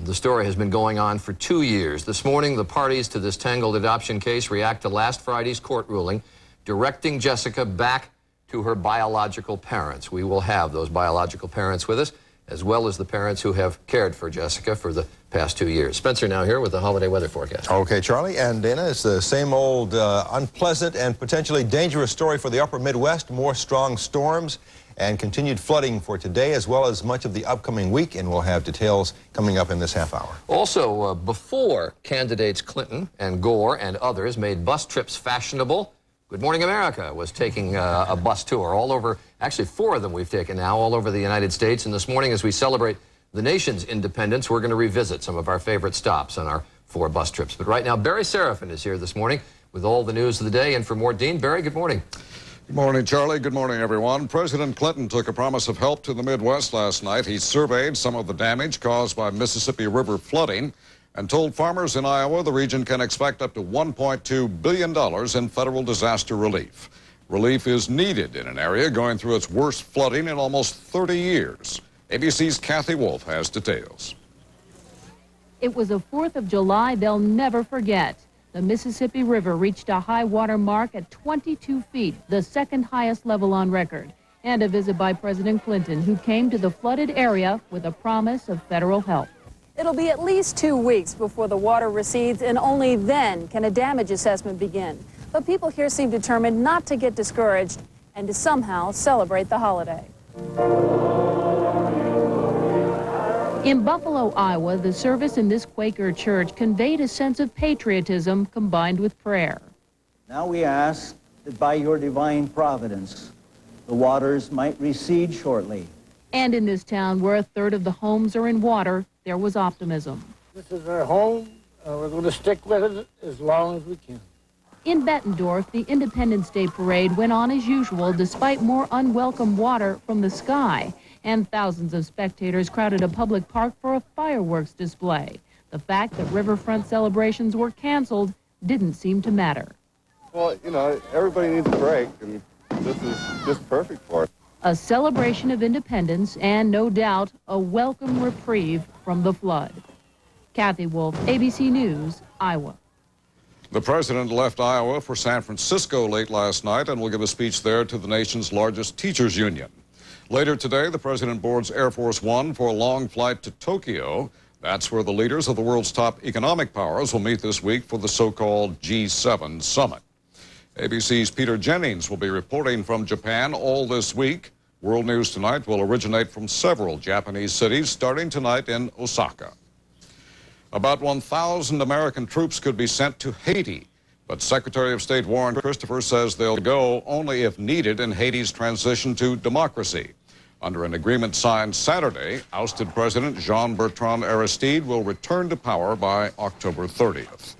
The story has been going on for 2 years. This morning, the parties to this tangled adoption case react to last Friday's court ruling directing Jessica back to her biological parents. We will have those biological parents with us, as well as the parents who have cared for Jessica for the past 2 years. Spencer now here with the holiday weather forecast. Okay, Charlie and Dana, it's the same old unpleasant and potentially dangerous story for the upper Midwest. More strong storms and continued flooding for today, as well as much of the upcoming week, and we'll have details coming up in this half hour. Also, before candidates Clinton and Gore and others made bus trips fashionable, Good Morning America was taking a bus tour all over, actually 4 of them we've taken now, all over the United States. And this morning, as we celebrate the nation's independence, we're going to revisit some of our favorite stops on our 4 bus trips. But right now, Barry Seraphin is here this morning with all the news of the day. And for more, Dean. Barry, good morning. Good morning, Charlie. Good morning, everyone. President Clinton took a promise of help to the Midwest last night. He surveyed some of the damage caused by Mississippi River flooding and told farmers in Iowa the region can expect up to $1.2 billion in federal disaster relief. Relief is needed in an area going through its worst flooding in almost 30 years. ABC's Kathy Wolf has details. It was a 4th of July they'll never forget. The Mississippi River reached a high water mark at 22 feet, the second highest level on record, and a visit by President Clinton, who came to the flooded area with a promise of federal help. It'll be at least 2 weeks before the water recedes, and only then can a damage assessment begin. But people here seem determined not to get discouraged and to somehow celebrate the holiday. In Buffalo, Iowa, the service in this Quaker church conveyed a sense of patriotism combined with prayer. Now we ask that by your divine providence, the waters might recede shortly. And in this town, where 1/3 of the homes are in water, there was optimism. This is our home. We're going to stick with it as long as we can. In Bettendorf, the Independence Day parade went on as usual despite more unwelcome water from the sky. And thousands of spectators crowded a public park for a fireworks display. The fact that riverfront celebrations were canceled didn't seem to matter. Well, you know, everybody needs a break, and this is just perfect for it. A celebration of independence and, no doubt, a welcome reprieve from the flood. Kathy Wolf, ABC News, Iowa. The president left Iowa for San Francisco late last night and will give a speech there to the nation's largest teachers union. Later today, the president boards Air Force One for a long flight to Tokyo. That's where the leaders of the world's top economic powers will meet this week for the so-called G7 summit. ABC's Peter Jennings will be reporting from Japan all this week. World News Tonight will originate from several Japanese cities, starting tonight in Osaka. About 1,000 American troops could be sent to Haiti, but Secretary of State Warren Christopher says they'll go only if needed in Haiti's transition to democracy. Under an agreement signed Saturday, ousted President Jean-Bertrand Aristide will return to power by October 30th.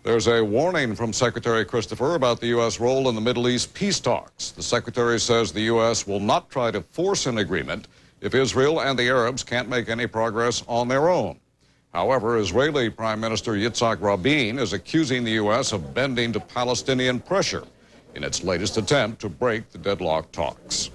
There's a warning from Secretary Christopher about the U.S. role in the Middle East peace talks. The Secretary says the U.S. will not try to force an agreement if Israel and the Arabs can't make any progress on their own. However, Israeli Prime Minister Yitzhak Rabin is accusing the U.S. of bending to Palestinian pressure in its latest attempt to break the deadlocked talks.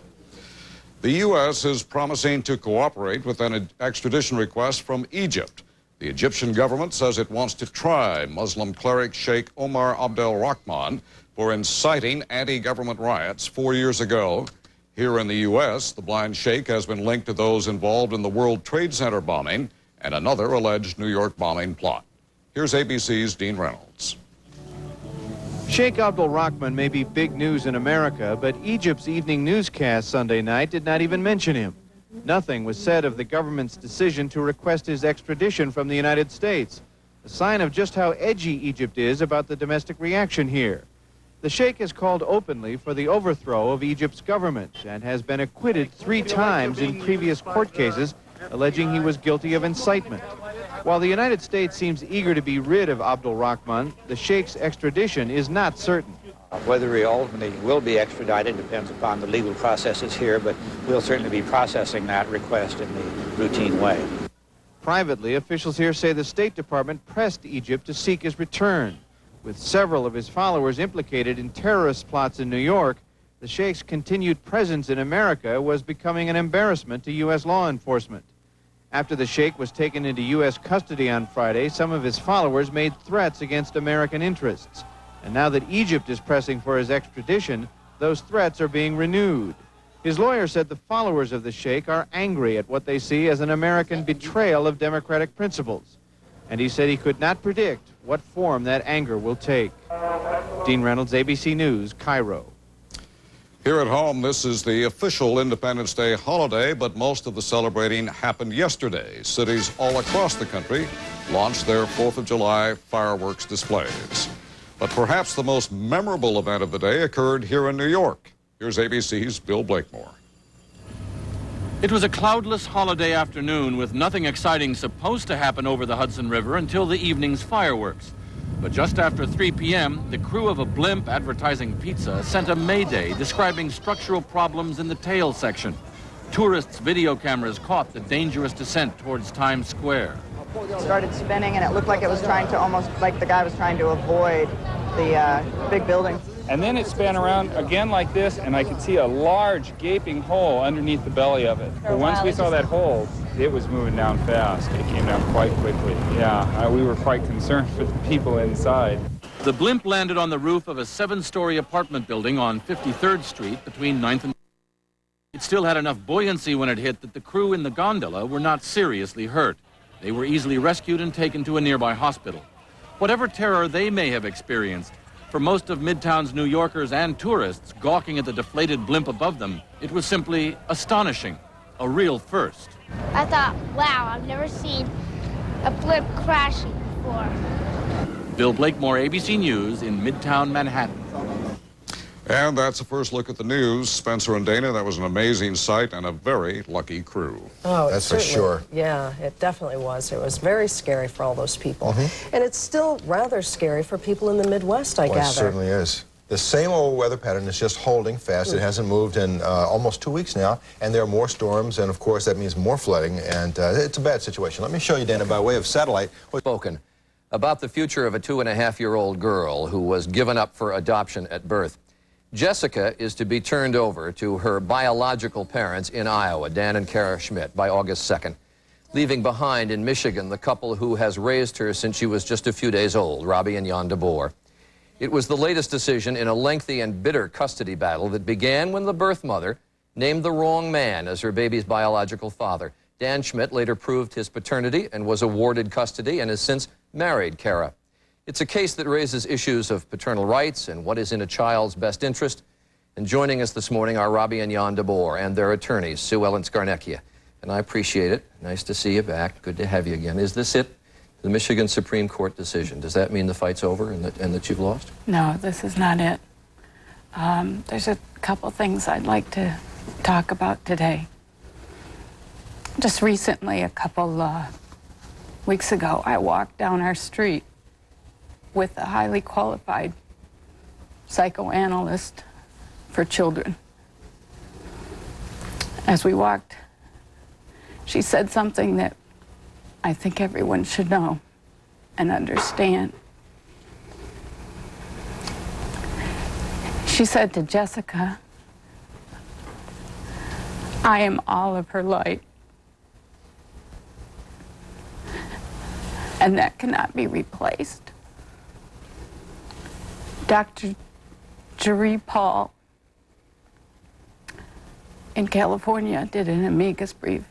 The U.S. is promising to cooperate with an extradition request from Egypt. The Egyptian government says it wants to try Muslim cleric Sheikh Omar Abdel Rahman for inciting anti-government riots 4 years ago. Here in the U.S., the blind sheikh has been linked to those involved in the World Trade Center bombing and another alleged New York bombing plot. Here's ABC's Dean Reynolds. Sheikh Abdul Rahman may be big news in America, but Egypt's evening newscast Sunday night did not even mention him. Nothing was said of the government's decision to request his extradition from the United States, a sign of just how edgy Egypt is about the domestic reaction here. The sheikh has called openly for the overthrow of Egypt's government and has been acquitted 3 times in previous court cases alleging he was guilty of incitement. While the United States seems eager to be rid of Abdul Rahman, the sheikh's extradition is not certain. Whether he ultimately will be extradited depends upon the legal processes here, but we'll certainly be processing that request in the routine way. Privately, officials here say the State Department pressed Egypt to seek his return. With several of his followers implicated in terrorist plots in New York, the sheikh's continued presence in America was becoming an embarrassment to U.S. law enforcement. After the sheikh was taken into U.S. custody on Friday, some of his followers made threats against American interests. And now that Egypt is pressing for his extradition, those threats are being renewed. His lawyer said the followers of the sheikh are angry at what they see as an American betrayal of democratic principles. And he said he could not predict what form that anger will take. Dean Reynolds, ABC News, Cairo. Here at home, this is the official Independence Day holiday, but most of the celebrating happened yesterday. Cities all across the country launched their 4th of July fireworks displays. But perhaps the most memorable event of the day occurred here in New York. Here's ABC's Bill Blakemore. It was a cloudless holiday afternoon with nothing exciting supposed to happen over the Hudson River until the evening's fireworks. But just after 3 p.m., the crew of a blimp advertising pizza sent a mayday describing structural problems in the tail section. Tourists' video cameras caught the dangerous descent towards Times Square. It started spinning, and it looked like it was trying to, almost like the guy was trying to avoid the big building. And then it span around again like this, and I could see a large gaping hole underneath the belly of it. But once we saw that hole, it was moving down fast. It came down quite quickly. Yeah, we were quite concerned for the people inside. The blimp landed on the roof of a 7-story apartment building on 53rd Street between 9th and... It still had enough buoyancy when it hit that the crew in the gondola were not seriously hurt. They were easily rescued and taken to a nearby hospital. Whatever terror they may have experienced, for most of Midtown's New Yorkers and tourists gawking at the deflated blimp above them, it was simply astonishing, a real first. I thought, wow, I've never seen a blimp crashing before. Bill Blakemore, ABC News in Midtown Manhattan. And that's a first look at the news. Spencer and Dana, that was an amazing sight and a very lucky crew. Oh, that's for sure. Yeah, it definitely was. It was very scary for all those people. And it's still rather scary for people in the Midwest, I gather. It certainly is. The same old weather pattern is just holding fast. It hasn't moved in almost 2 weeks now, and there are more storms, and of course that means more flooding, and it's a bad situation. Let me show you, Dana, by way of satellite. Spoken about the future of a 2.5-year-old girl who was given up for adoption at birth. Jessica is to be turned over to her biological parents in Iowa, Dan and Kara Schmidt, by August 2nd, leaving behind in Michigan the couple who has raised her since she was just a few days old, Robbie and Jan DeBoer. It was the latest decision in a lengthy and bitter custody battle that began when the birth mother named the wrong man as her baby's biological father. Dan Schmidt later proved his paternity and was awarded custody and has since married Kara. It's a case that raises issues of paternal rights and what is in a child's best interest. And joining us this morning are Robbie and Jan DeBoer and their attorneys, Sue Ellen Skarnecchia. And I appreciate it. Nice to see you back. Good to have you again. Is this it? The Michigan Supreme Court decision. Does that mean the fight's over and that you've lost? No, this is not it. There's a couple things I'd like to talk about today. Just recently, a couple weeks ago, I walked down our street with a highly qualified psychoanalyst for children. As we walked, she said something that I think everyone should know and understand. She said to Jessica, I am all of her light. And that cannot be replaced. Dr. Jerry Paul in California did an amicus brief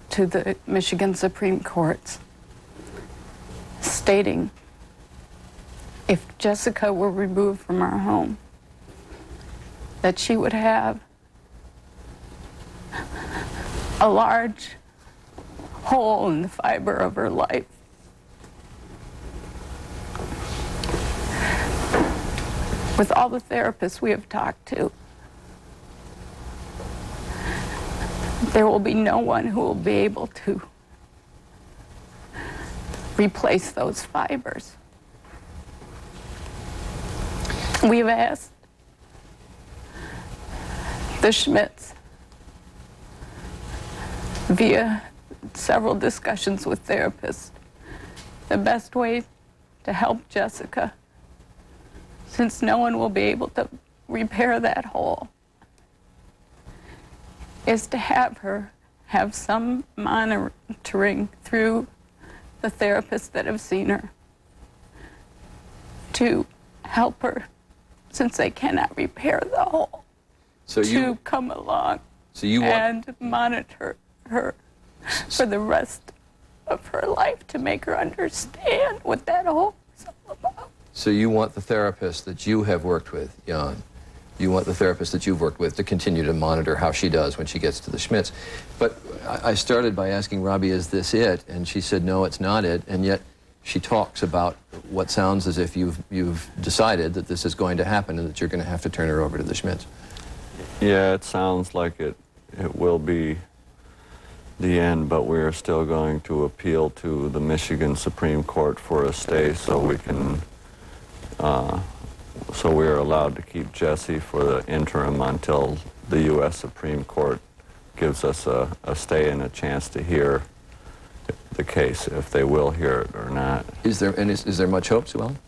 to the Michigan Supreme Courts stating if Jessica were removed from our home, that she would have a large hole in the fiber of her life. With all the therapists we have talked to, there will be no one who will be able to replace those fibers. We've asked the Schmidts via several discussions with therapists the best way to help Jessica, since no one will be able to repair that hole, is to have her have some monitoring through the therapists that have seen her to help her, since they cannot repair the hole, to come along and monitor her for the rest of her life to make her understand what that hole is all about. So you want the therapist that you have worked with, Jan, you want the therapist that you've worked with to continue to monitor how she does when she gets to the Schmitz. But I started by asking Robbie, is this it? And she said, no, it's not it. And yet she talks about what sounds as if you've decided that this is going to happen and that you're going to have to turn her over to the Schmitz. Yeah, it sounds like it will be the end, but we're still going to appeal to the Michigan Supreme Court for a stay so we can, so we're allowed to keep Jessie for the interim until the U.S. Supreme Court gives us a stay and a chance to hear the case, if they will hear it or not. Is there much hope, Sue Ellen?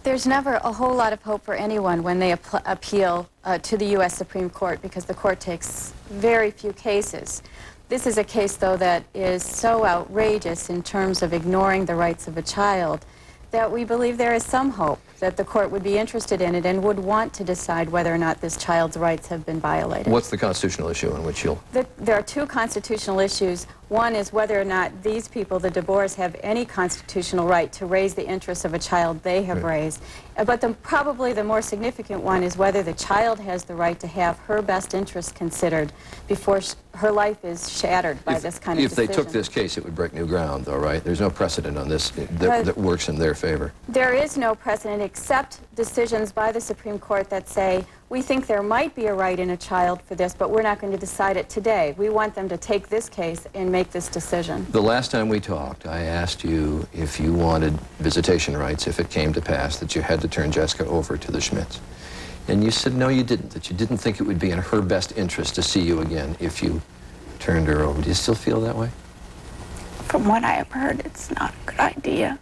There's never a whole lot of hope for anyone when they appeal to the U.S. Supreme Court, because the court takes very few cases. This is a case, though, that is so outrageous in terms of ignoring the rights of a child that we believe there is some hope that the court would be interested in it and would want to decide whether or not this child's rights have been violated. What's the constitutional issue on which you'll... There are two constitutional issues. One is whether or not these people, the DeBoers, have any constitutional right to raise the interests of a child they have raised. But probably the more significant one is whether the child has the right to have her best interests considered before her life is shattered by this kind of decision. If they took this case, it would break new ground, though, right? There's no precedent on this that works in their favor. There is no precedent except decisions by the Supreme Court that say, we think there might be a right in a child for this, but we're not going to decide it today. We want them to take this case and make this decision. The last time we talked, I asked you if you wanted visitation rights if it came to pass that you had to turn Jessica over to the Schmitz. And you said no, you didn't, that you didn't think it would be in her best interest to see you again if you turned her over. Do you still feel that way? From what I have heard, it's not a good idea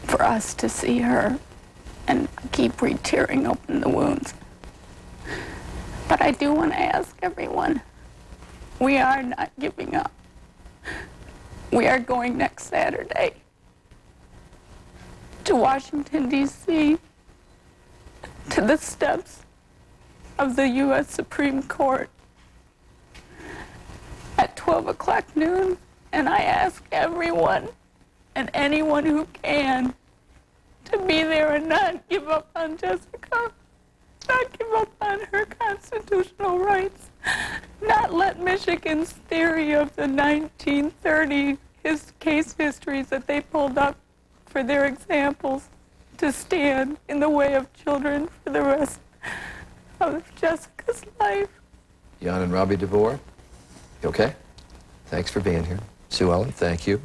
for us to see her and keep re-tearing open the wounds. But I do want to ask everyone, we are not giving up. We are going next Saturday to Washington, D.C., to the steps of the U.S. Supreme Court at 12 o'clock noon, and I ask everyone and anyone who can to be there and not give up on Jessica, not give up on her constitutional rights, not let Michigan's theory of the 1930 case histories that they pulled up for their examples to stand in the way of children for the rest of Jessica's life. Jan and Robbie DeBoer, you okay? Thanks for being here. Sue Ellen, thank you.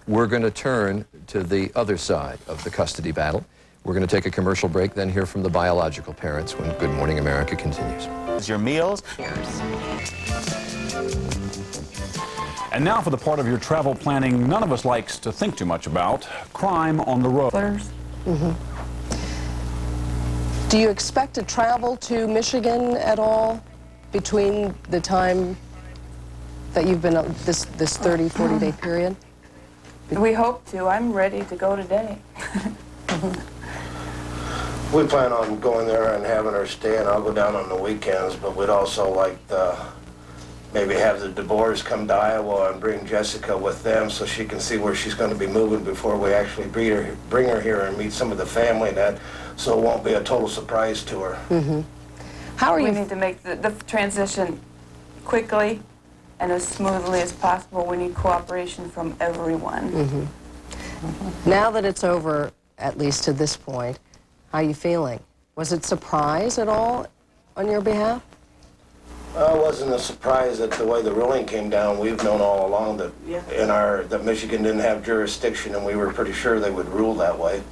We're going to turn to the other side of the custody battle. We're going to take a commercial break, then hear from the biological parents when Good Morning America continues. Your meals. And now for the part of your travel planning none of us likes to think too much about, crime on the road. Do you expect to travel to Michigan at all between the time that you've been this 30, 40-day period? We hope to. I'm ready to go today. We plan on going there and having her stay, and I'll go down on the weekends, but we'd also like to maybe have the DeBoers come to Iowa and bring Jessica with them so she can see where she's going to be moving before we actually bring her here and meet some of the family, so it won't be a total surprise to her. How are you? We need to make the transition quickly and as smoothly as possible. We need cooperation from everyone. Now that it's over, at least to this point, how are you feeling? Was it surprise at all on your behalf? It wasn't a surprise that the way the ruling came down. We've known all along that that Michigan didn't have jurisdiction, and we were pretty sure they would rule that way.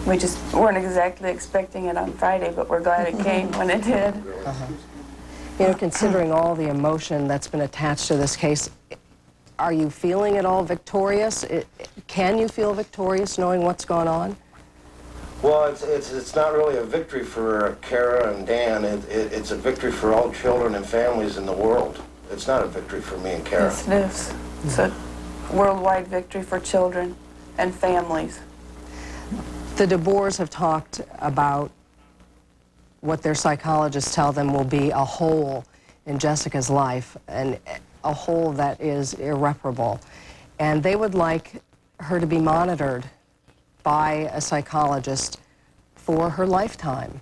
We just weren't exactly expecting it on Friday, but we're glad it came when it did. You know, considering all the emotion that's been attached to this case, are you feeling at all victorious? Can you feel victorious knowing what's gone on? Well, it's not really a victory for Kara and Dan. It's a victory for all children and families in the world. It's not a victory for me and Kara. Yes, it is. It's a worldwide victory for children and families. The DeBoers have talked about what their psychologists tell them will be a hole in Jessica's life, and a hole that is irreparable. And they would like her to be monitored by a psychologist for her lifetime,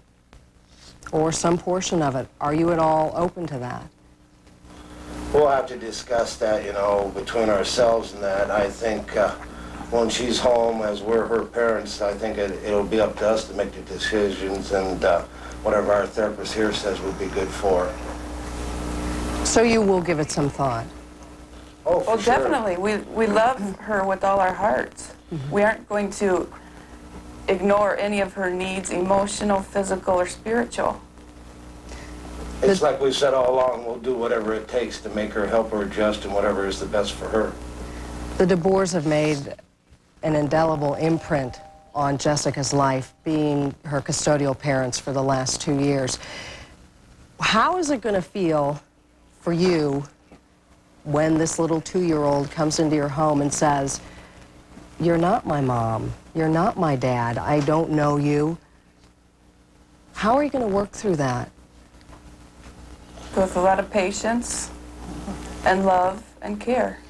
or some portion of it. Are you at all open to that? We'll have to discuss that, you know, between ourselves and that. I think when she's home, as we're her parents, I think it'll be up to us to make the decisions, and whatever our therapist here says would be good for her. So you will give it some thought? Oh, for Well, sure. definitely. We love her with all our hearts. We aren't going to ignore any of her needs, emotional, physical, or spiritual. It's like we've said all along, we'll do whatever it takes to make her, help her adjust, and whatever is the best for her. The DeBoers have made an indelible imprint on Jessica's life, being her custodial parents for the last 2 years. How is it going to feel for you when this little 2-year-old comes into your home and says, "You're not my mom, you're not my dad, I don't know you"? How are you going to work through that? With a lot of patience and love and care.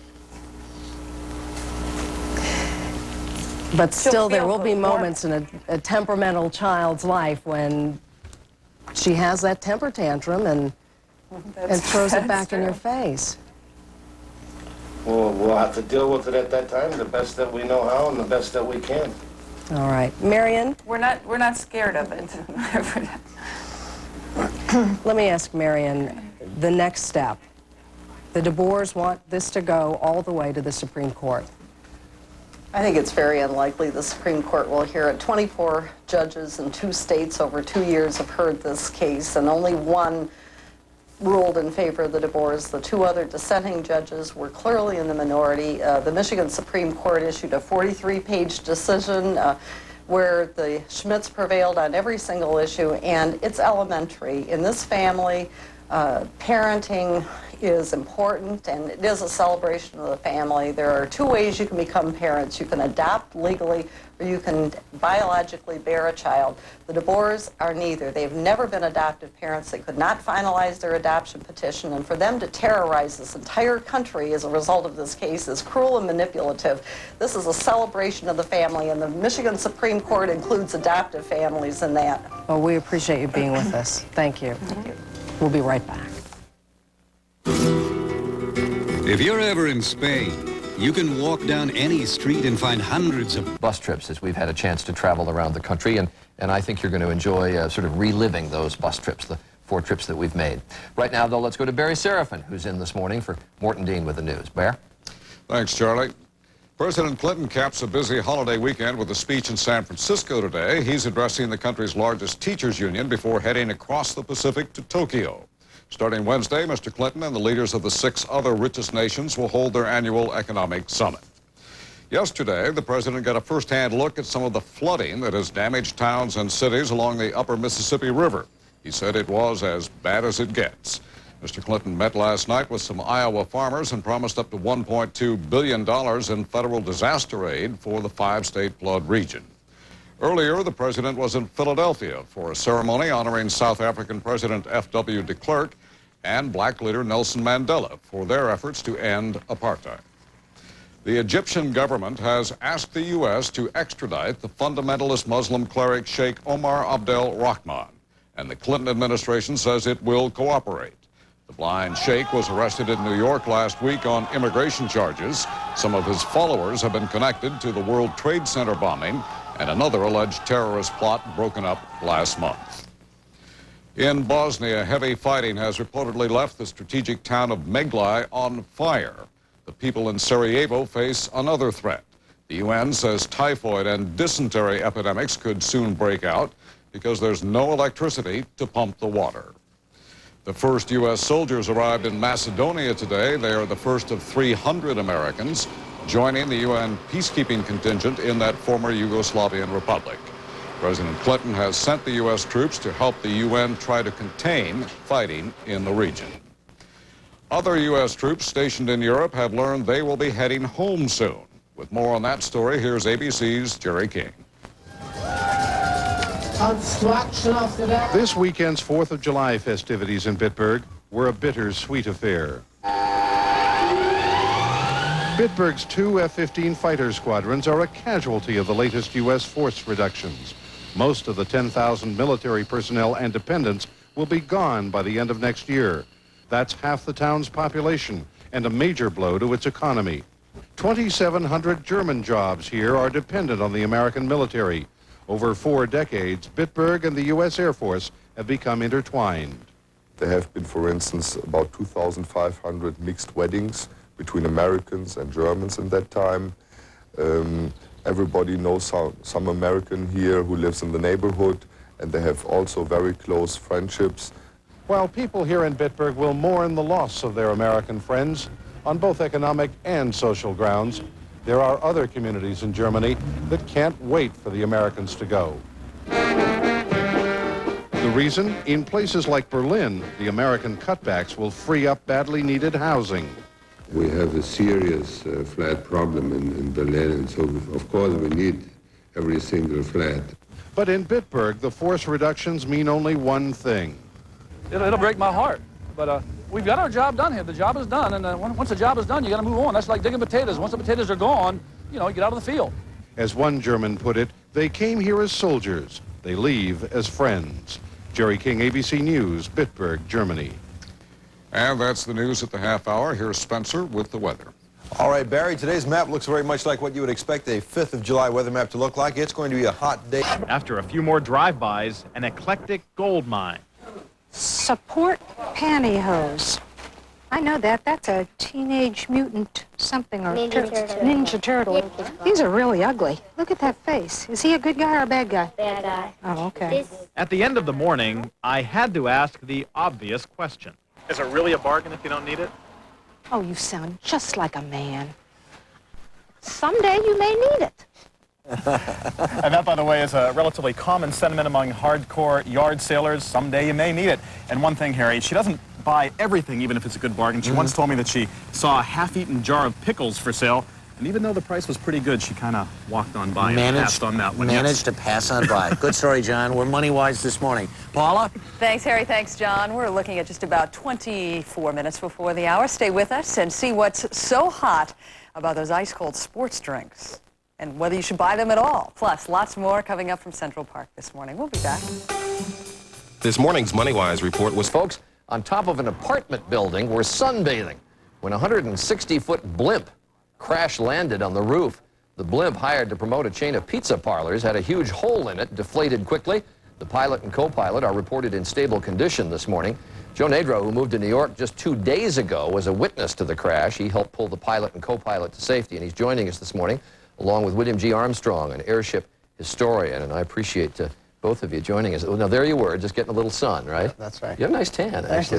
But still, there feel will be more- moments in a temperamental child's life when she has that temper tantrum and throws it back in your face. We'll have to deal with it at that time, the best that we know how and the best that we can. All right. Marion? We're not scared of it. Let me ask Marion the next step. The DeBoers want this to go all the way to the Supreme Court. I think it's very unlikely the Supreme Court will hear it. 24 judges in 2 states over 2 years have heard this case, and only one ruled in favor of the DeBoers. The 2 other dissenting judges were clearly in the minority. The Michigan Supreme Court issued a 43-page decision where the Schmitz prevailed on every single issue, and it's elementary. In this family, parenting is important, and it is a celebration of the family. There are 2 ways you can become parents. You can adopt legally, or you can biologically bear a child. The DeBoers are neither. They've never been adoptive parents. They could not finalize their adoption petition, and for them to terrorize this entire country as a result of this case is cruel and manipulative. This is a celebration of the family, and the Michigan Supreme Court includes adoptive families in that. Well, we appreciate you being with us. Thank you. Thank you. We'll be right back. If you're ever in Spain, you can walk down any street and find hundreds of bus trips as we've had a chance to travel around the country, and I think you're going to enjoy sort of reliving those bus trips, the 4 trips that we've made. Right now, though, let's go to Barry Seraphin, who's in this morning for Morton Dean with the news. Bear? Thanks, Charlie. President Clinton caps a busy holiday weekend with a speech in San Francisco today. He's addressing the country's largest teachers union before heading across the Pacific to Tokyo. Starting Wednesday, Mr. Clinton and the leaders of the 6 other richest nations will hold their annual economic summit. Yesterday, the president got a first-hand look at some of the flooding that has damaged towns and cities along the upper Mississippi River. He said it was as bad as it gets. Mr. Clinton met last night with some Iowa farmers and promised up to $1.2 billion in federal disaster aid for the 5-state flood region. Earlier, the president was in Philadelphia for a ceremony honoring South African President F.W. de Klerk and black leader Nelson Mandela for their efforts to end apartheid. The Egyptian government has asked the U.S. to extradite the fundamentalist Muslim cleric Sheikh Omar Abdel Rahman, and the Clinton administration says it will cooperate. The blind sheikh was arrested in New York last week on immigration charges. Some of his followers have been connected to the World Trade Center bombing and another alleged terrorist plot broken up last month. In Bosnia, heavy fighting has reportedly left the strategic town of Meglai on fire. The people in Sarajevo face another threat. The UN says typhoid and dysentery epidemics could soon break out because there's no electricity to pump the water. The first U.S. soldiers arrived in Macedonia today. They are the first of 300 Americans joining the UN peacekeeping contingent in that former Yugoslavian republic. President Clinton has sent the U.S. troops to help the UN try to contain fighting in the region. Other U.S. troops stationed in Europe have learned they will be heading home soon. With more on that story, here's ABC's Jerry King. This weekend's 4th of July festivities in Bitburg were a bittersweet affair. Bitburg's 2 F-15 fighter squadrons are a casualty of the latest U.S. force reductions. Most of the 10,000 military personnel and dependents will be gone by the end of next year. That's half the town's population and a major blow to its economy. 2,700 German jobs here are dependent on the American military. Over 4 decades, Bitburg and the U.S. Air Force have become intertwined. There have been, for instance, about 2,500 mixed weddings between Americans and Germans in that time. Everybody knows some American here who lives in the neighborhood, and they have also very close friendships. While people here in Bitburg will mourn the loss of their American friends on both economic and social grounds, there are other communities in Germany that can't wait for the Americans to go. The reason? In places like Berlin, the American cutbacks will free up badly needed housing. We have a serious flat problem in Berlin, and so of course we need every single flat. But in Bitburg, the force reductions mean only one thing. It'll break my heart, but we've got our job done here. The job is done, and once the job is done, you got to move on. That's like digging potatoes. Once the potatoes are gone, you know, you get out of the field. As one German put it, they came here as soldiers. They leave as friends. Jerry King, ABC News, Bitburg, Germany. And that's the news at the half hour. Here's Spencer with the weather. All right, Barry, today's map looks very much like what you would expect a 5th of July weather map to look like. It's going to be a hot day. After a few more drive-bys, an eclectic gold mine. Support pantyhose. I know that. That's a teenage mutant something or Ninja Turtle. These are really ugly. Look at that face. Is he a good guy or a bad guy? Bad guy. Oh, okay. At the end of the morning, I had to ask the obvious question. Is it really a bargain if you don't need it? Oh, you sound just like a man. Someday you may need it. And that, by the way, is a relatively common sentiment among hardcore yard sailors. Someday you may need it. And one thing, Harry, she doesn't buy everything, even if it's a good bargain. She once told me that she saw a half-eaten jar of pickles for sale, and even though the price was pretty good, she kind of walked on by and passed on that one. Managed to pass on by. Good story, John. We're money-wise this morning. Paula? Thanks, Harry. Thanks, John. We're looking at just about 24 minutes before the hour. Stay with us and see what's so hot about those ice-cold sports drinks and whether you should buy them at all. Plus, lots more coming up from Central Park this morning. We'll be back. This morning's MoneyWise report was, folks, on top of an apartment building were sunbathing when a 160-foot blimp crash-landed on the roof. The blimp, hired to promote a chain of pizza parlors, had a huge hole in it, deflated quickly. The pilot and co-pilot are reported in stable condition this morning. Joe Nadro, who moved to New York just 2 days ago, was a witness to the crash. He helped pull the pilot and co-pilot to safety, and he's joining us this morning, along with William G. Armstrong, an airship historian, and I appreciate both of you joining us. Now, there you were, just getting a little sun, right? That's right. You have a nice tan, actually.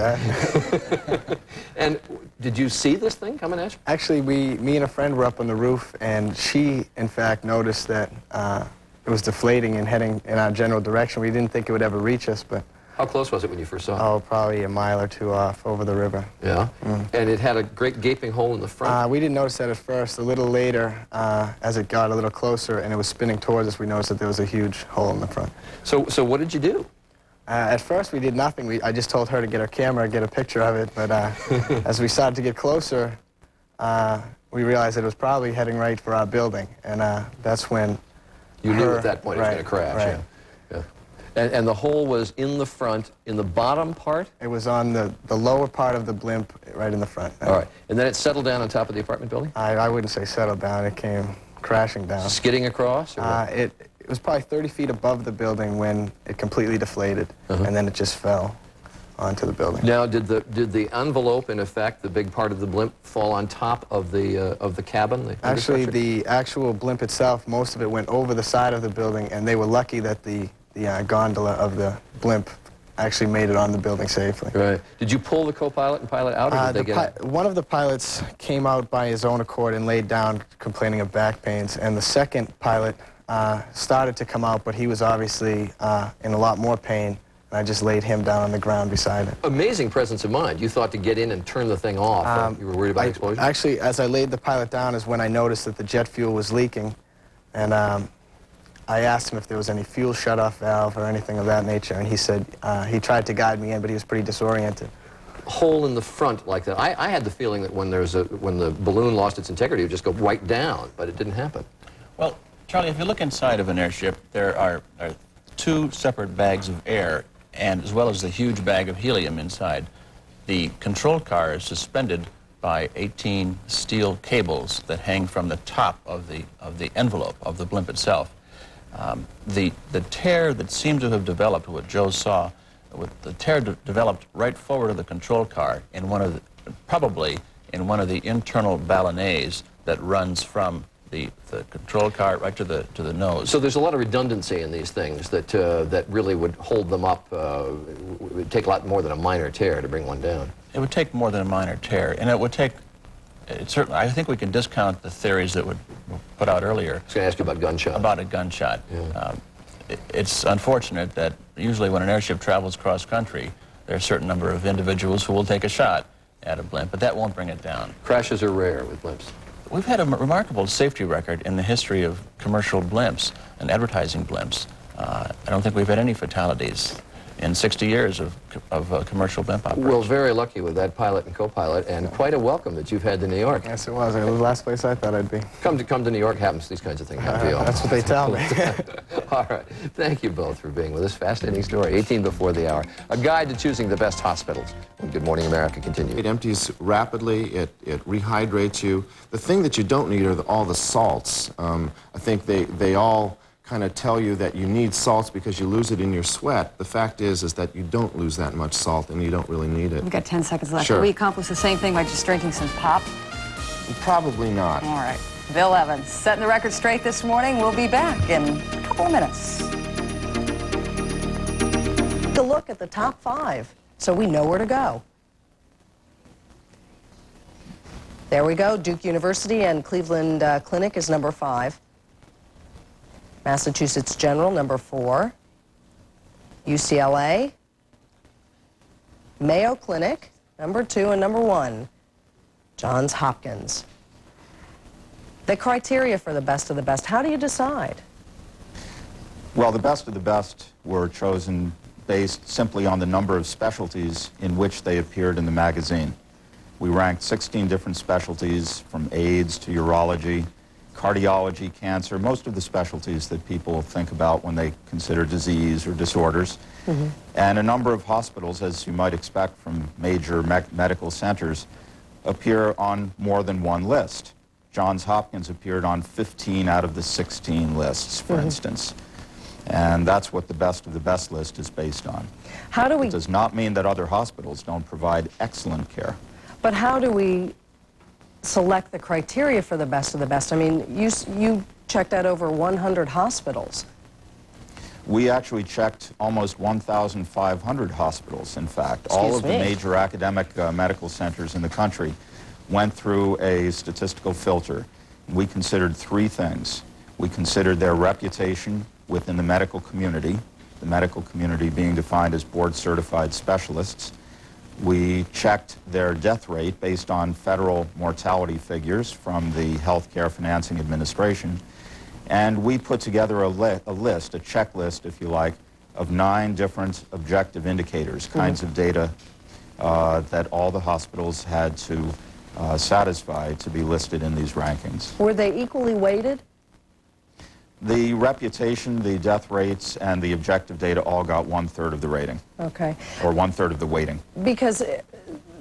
And did you see this thing coming at you? Actually, me and a friend were up on the roof, and she, in fact, noticed that it was deflating and heading in our general direction. We didn't think it would ever reach us, but... How close was it when you first saw it? Oh, probably a mile or two off over the river. Yeah? And it had a great gaping hole in the front? We didn't notice that at first. A little later, as it got a little closer and it was spinning towards us, we noticed that there was a huge hole in the front. So what did you do? At first, we did nothing. I just told her to get her camera and get a picture of it, but as we started to get closer, we realized that it was probably heading right for our building, and that's when you knew at that point it was going to crash. Right. Yeah. And the hole was in the front, in the bottom part? It was on the lower part of the blimp, right in the front. All right. And then it settled down on top of the apartment building? I wouldn't say settled down. It came crashing down. Skidding across? Or what? It was probably 30 feet above the building when it completely deflated, and then it just fell onto the building. Now, did the envelope, in effect, the big part of the blimp, fall on top of the cabin? Actually, the actual blimp itself, most of it went over the side of the building, and they were lucky that the gondola of the blimp actually made it on the building safely. Right. Did you pull the co-pilot and pilot out, or did they get out? One of the pilots came out by his own accord and laid down complaining of back pains, and the second pilot started to come out, but he was obviously in a lot more pain. And I just laid him down on the ground beside him. Amazing presence of mind. You thought to get in and turn the thing off. You were worried about explosion? Actually, as I laid the pilot down is when I noticed that the jet fuel was leaking. And I asked him if there was any fuel shut-off valve or anything of that nature. And he said he tried to guide me in, but he was pretty disoriented. Hole in the front like that. I had the feeling that when the balloon lost its integrity, it would just go right down, but it didn't happen. Well, Charlie, if you look inside of an airship, there are two separate bags of air, and as well as the huge bag of helium inside. The control car is suspended by 18 steel cables that hang from the top of the envelope of the blimp itself. The tear that seemed to have developed, what Joe saw, the tear developed right forward of the control car in probably in one of the internal ballonets that runs from the control car right to the nose. So there's a lot of redundancy in these things that really would hold them up. It would take a lot more than a minor tear to bring one down. It would take more than a minor tear, and it would take. Certainly, I think we can discount the theories that were put out earlier. I was going to ask you about gunshot. About a gunshot. Yeah. It's unfortunate that usually when an airship travels cross-country, there are a certain number of individuals who will take a shot at a blimp, but that won't bring it down. Crashes are rare with blimps. We've had a remarkable safety record in the history of commercial blimps and advertising blimps. I don't think we've had any fatalities in 60 years of commercial blimp operation. Well, very lucky with that pilot and co-pilot, and quite a welcome that you've had to New York. Yes, it was. It was the last place I thought I'd be. Come to New York happens. These kinds of things happen to you all. That's what they tell me. All right. Thank you both for being with us. Fascinating story. 18 before the hour. A guide to choosing the best hospitals. When Good Morning America continues. It empties rapidly. It rehydrates you. The thing that you don't need are all the salts. I think they all kind of tell you that you need salts because you lose it in your sweat. The fact is that you don't lose that much salt and you don't really need it. We've got 10 seconds left. Sure. Can we accomplish the same thing by just drinking some pop? Probably not. All right. Bill Evans, setting the record straight this morning. We'll be back in a couple of minutes. To look at the top 5 so we know where to go. There we go. Duke University and Cleveland Clinic is number 5. Massachusetts General, number 4. UCLA. Mayo Clinic, number 2, and number 1. Johns Hopkins. The criteria for the best of the best, how do you decide? Well, the best of the best were chosen based simply on the number of specialties in which they appeared in the magazine. We ranked 16 different specialties, from AIDS to urology, cardiology, cancer, most of the specialties that people think about when they consider disease or disorders. Mm-hmm. And a number of hospitals, as you might expect from major medical centers, appear on more than one list. Johns Hopkins appeared on 15 out of the 16 lists, for instance. And that's what the best of the best list is based on. How do we... It does not mean that other hospitals don't provide excellent care. But how do we select the criteria for the best of the best? I mean, you checked out over 100 hospitals. We actually checked almost 1,500 hospitals, in fact. All of the major academic medical centers in the country went through a statistical filter. We considered 3 things. We considered their reputation within the medical community being defined as board-certified specialists. We checked their death rate based on federal mortality figures from the Healthcare Financing Administration. And we put together a list, a checklist, if you like, of 9 different objective indicators, kinds of data that all the hospitals had to satisfy to be listed in these rankings. Were they equally weighted? The reputation, the death rates, and the objective data all got 1/3 of the rating. Okay. Or 1/3 of the weighting. Because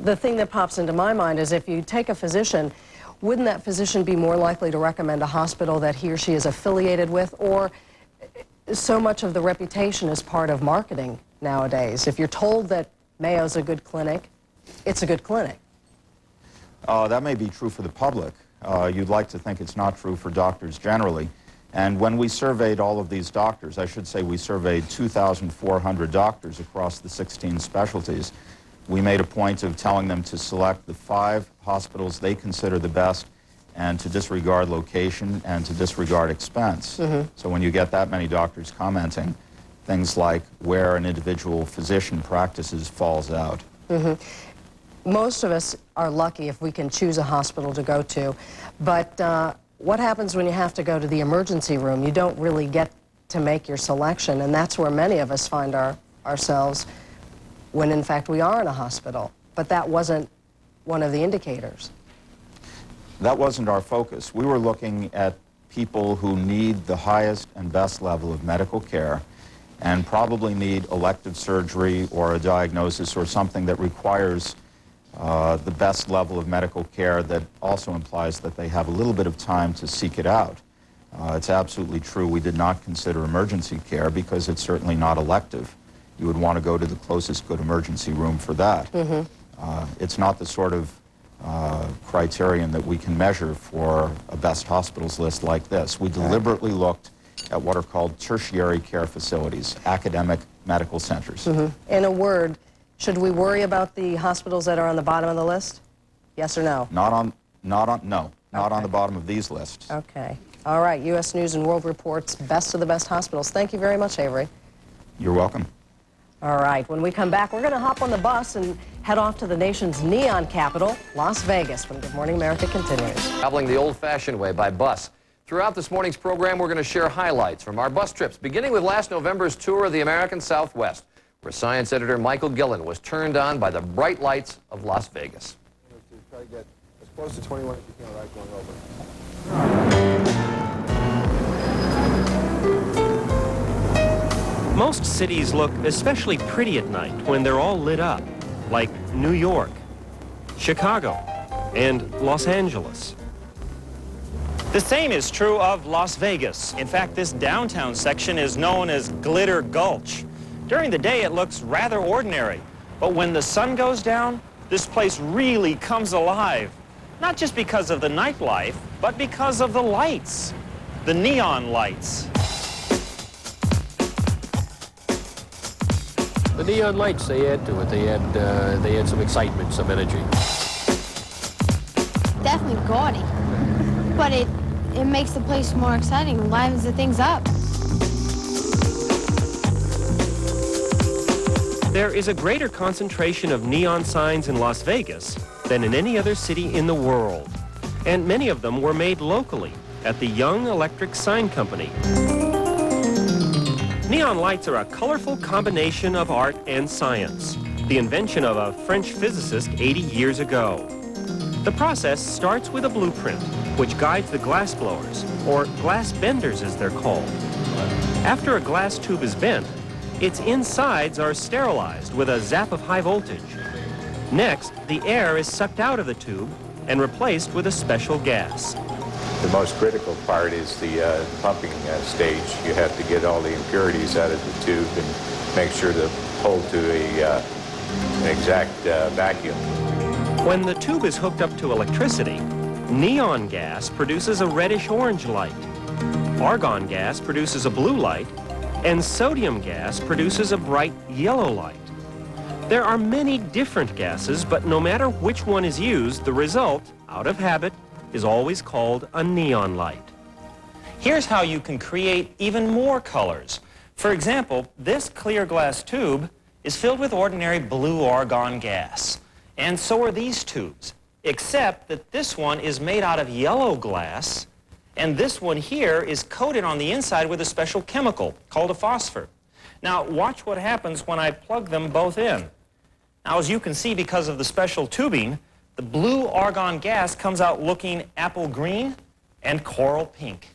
the thing that pops into my mind is if you take a physician, wouldn't that physician be more likely to recommend a hospital that he or she is affiliated with? Or so much of the reputation is part of marketing nowadays. If you're told that Mayo's a good clinic, it's a good clinic. That may be true for the public. You'd like to think it's not true for doctors generally. And when we surveyed all of these doctors, I should say we surveyed 2,400 doctors across the 16 specialties, we made a point of telling them to select the 5 hospitals they consider the best and to disregard location and to disregard expense. So when you get that many doctors commenting, things like where an individual physician practices falls out. Most of us are lucky if we can choose a hospital to go to, but what happens when you have to go to the emergency room? You don't really get to make your selection, and that's where many of us find ourselves when in fact we are in a hospital. But that wasn't one of the indicators. That wasn't our focus. We were looking at people who need the highest and best level of medical care and probably need elective surgery or a diagnosis or something that requires the best level of medical care that also implies that they have a little bit of time to seek it out. It's absolutely true we did not consider emergency care because it's certainly not elective. You would want to go to the closest good emergency room for that. It's not the sort of criterion that we can measure for a best hospitals list like this. We deliberately looked at what are called tertiary care facilities, academic medical centers. In a word, should we worry about the hospitals that are on the bottom of the list? Yes or no? Not on the bottom of these lists. Okay. All right, U.S. News and World Report's Best of the Best Hospitals. Thank you very much, Avery. You're welcome. All right, when we come back, we're going to hop on the bus and head off to the nation's neon capital, Las Vegas, when Good Morning America continues. Traveling the old-fashioned way by bus. Throughout this morning's program, we're going to share highlights from our bus trips, beginning with last November's tour of the American Southwest, where science editor Michael Gillen was turned on by the bright lights of Las Vegas. Try to get as close to 21 as you can without going over. Most cities look especially pretty at night when they're all lit up, like New York, Chicago, and Los Angeles. The same is true of Las Vegas. In fact, this downtown section is known as Glitter Gulch. During the day, it looks rather ordinary, but when the sun goes down, this place really comes alive. Not just because of the nightlife, but because of the lights, the neon lights. The neon lights, they add to it. They add some excitement, some energy. Definitely gaudy, but it makes the place more exciting and livens the things up. There is a greater concentration of neon signs in Las Vegas than in any other city in the world. And many of them were made locally at the Young Electric Sign Company. Neon lights are a colorful combination of art and science, the invention of a French physicist 80 years ago. The process starts with a blueprint, which guides the glass blowers, or glass benders as they're called. After a glass tube is bent, its insides are sterilized with a zap of high voltage. Next, the air is sucked out of the tube and replaced with a special gas. The most critical part is the pumping stage. You have to get all the impurities out of the tube and make sure to hold to an exact vacuum. When the tube is hooked up to electricity, neon gas produces a reddish-orange light. Argon gas produces a blue light, and sodium gas produces a bright yellow light. There are many different gases, but no matter which one is used, the result, out of habit, is always called a neon light. Here's how you can create even more colors. For example, this clear glass tube is filled with ordinary blue argon gas. And so are these tubes, except that this one is made out of yellow glass, and this one here is coated on the inside with a special chemical called a phosphor. Now, watch what happens when I plug them both in. Now, as you can see, because of the special tubing, the blue argon gas comes out looking apple green and coral pink.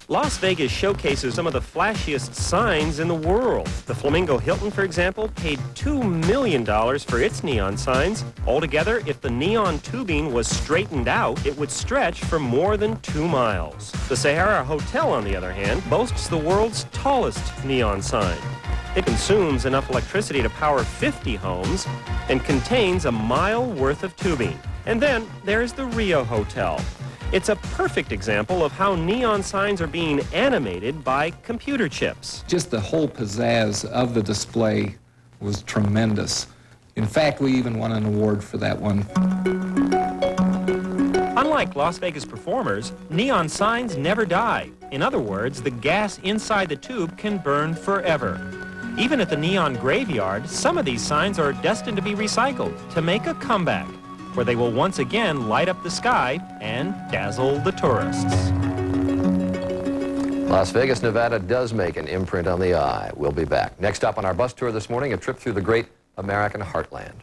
Las Vegas showcases some of the flashiest signs in the world. The Flamingo Hilton, for example, paid $2 million for its neon signs. Altogether, if the neon tubing was straightened out, it would stretch for more than 2 miles. The Sahara Hotel, on the other hand, boasts the world's tallest neon sign. It consumes enough electricity to power 50 homes and contains a mile worth of tubing. And then there's the Rio Hotel. It's a perfect example of how neon signs are being animated by computer chips. Just the whole pizzazz of the display was tremendous. In fact, we even won an award for that one. Unlike Las Vegas performers, neon signs never die. In other words, the gas inside the tube can burn forever. Even at the neon graveyard, some of these signs are destined to be recycled to make a comeback, where they will once again light up the sky and dazzle the tourists. Las Vegas, Nevada does make an imprint on the eye. We'll be back. Next up on our bus tour this morning, a trip through the great American heartland.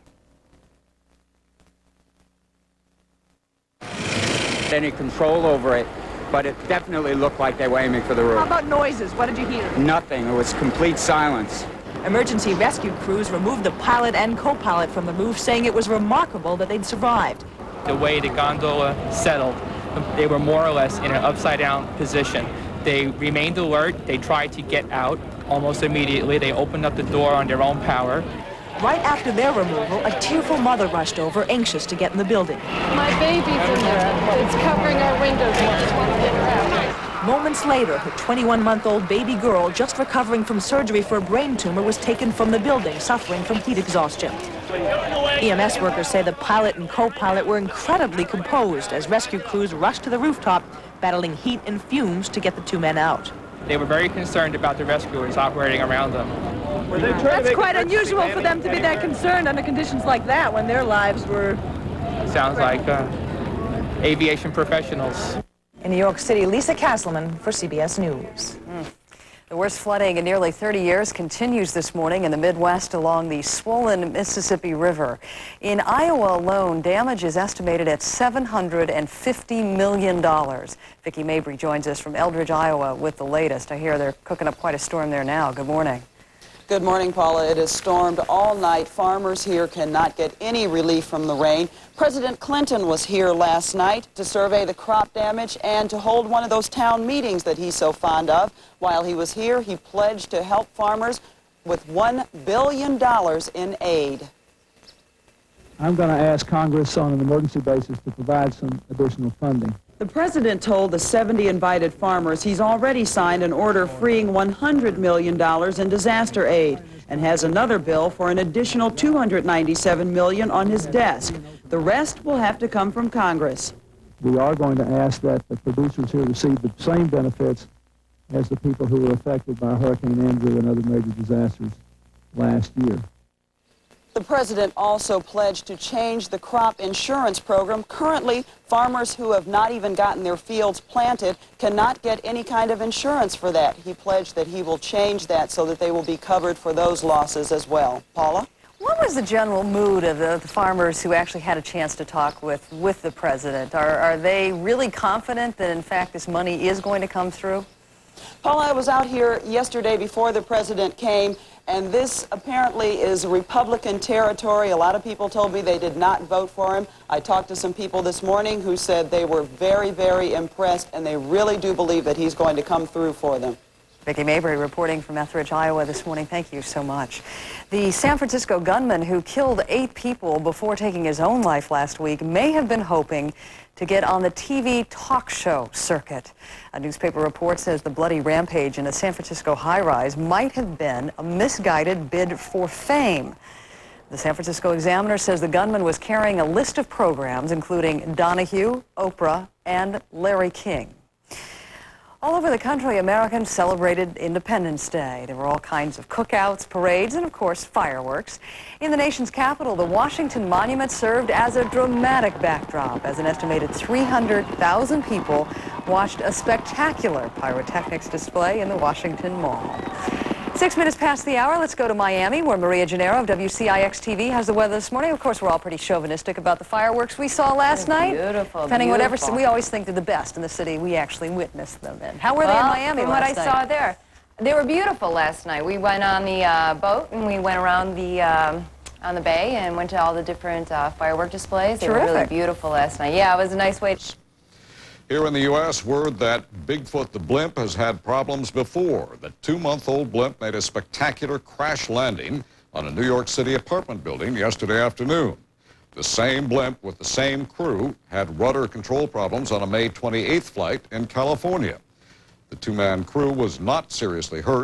Any control over it, but it definitely looked like they were aiming for the roof. How about noises? What did you hear? Nothing. It was complete silence. Emergency rescue crews removed the pilot and co-pilot from the roof, saying it was remarkable that they'd survived. The way the gondola settled, they were more or less in an upside-down position. They remained alert. They tried to get out almost immediately. They opened up the door on their own power. Right after their removal, a tearful mother rushed over, anxious to get in the building. My baby's in there. It's covering our windows. I just want to get her out. Moments later, her 21-month-old baby girl, just recovering from surgery for a brain tumor, was taken from the building, suffering from heat exhaustion. EMS workers say the pilot and co-pilot were incredibly composed as rescue crews rushed to the rooftop, battling heat and fumes to get the two men out. They were very concerned about the rescuers operating around them. That's quite unusual for them to be that concerned under conditions like that when their lives were... Sounds like aviation professionals. In New York City, Lisa Castleman for CBS News. The worst flooding in nearly 30 years continues this morning in the Midwest along the swollen Mississippi River. In Iowa alone, damage is estimated at $750 million. Vicki Mabry joins us from Eldridge, Iowa with the latest. I hear they're cooking up quite a storm there now. Good morning. Good morning, Paula. It has stormed all night. Farmers here cannot get any relief from the rain. President Clinton was here last night to survey the crop damage and to hold one of those town meetings that he's so fond of. While he was here, he pledged to help farmers with $1 billion in aid. I'm going to ask Congress on an emergency basis to provide some additional funding. The president told the 70 invited farmers he's already signed an order freeing $100 million in disaster aid and has another bill for an additional $297 million on his desk. The rest will have to come from Congress. We are going to ask that the producers here receive the same benefits as the people who were affected by Hurricane Andrew and other major disasters last year. The president also pledged to change the crop insurance program. Currently, farmers who have not even gotten their fields planted cannot get any kind of insurance for that. He pledged that he will change that so that they will be covered for those losses as well. Paula? What was the general mood of the farmers who actually had a chance to talk with the president? Are they really confident that, in fact, this money is going to come through? Paula, I was out here yesterday before the president came, and this apparently is Republican territory. A lot of people told me they did not vote for him. I talked to some people this morning who said they were very, very impressed, and they really do believe that he's going to come through for them. Vicki Mabry reporting from Eldridge, Iowa this morning. Thank you so much. The San Francisco gunman who killed 8 people before taking his own life last week may have been hoping to get on the TV talk show circuit. A newspaper report says the bloody rampage in a San Francisco high-rise might have been a misguided bid for fame. The San Francisco Examiner says the gunman was carrying a list of programs including Donahue, Oprah, and Larry King. All over the country, Americans celebrated Independence Day. There were all kinds of cookouts, parades, and of course, fireworks. In the nation's capital, the Washington Monument served as a dramatic backdrop as an estimated 300,000 people watched a spectacular pyrotechnics display in the Washington Mall. 6 minutes past the hour, let's go to Miami, where Maria Gennaro of WCIX-TV has the weather this morning. Of course, we're all pretty chauvinistic about the fireworks we saw last night. Beautiful, Depending beautiful. whatever, we always think they're the best in the city. We actually witnessed them in. How were they in Miami from what I last night? saw there, they were beautiful last night. We went on the boat and we went around on the bay and went to all the different firework displays. They were really beautiful last night. Yeah, it was a nice way to... Here in the U.S., word that Bigfoot the blimp has had problems before. The 2-month-old blimp made a spectacular crash landing on a New York City apartment building yesterday afternoon. The same blimp with the same crew had rudder control problems on a May 28th flight in California. The 2-man crew was not seriously hurt.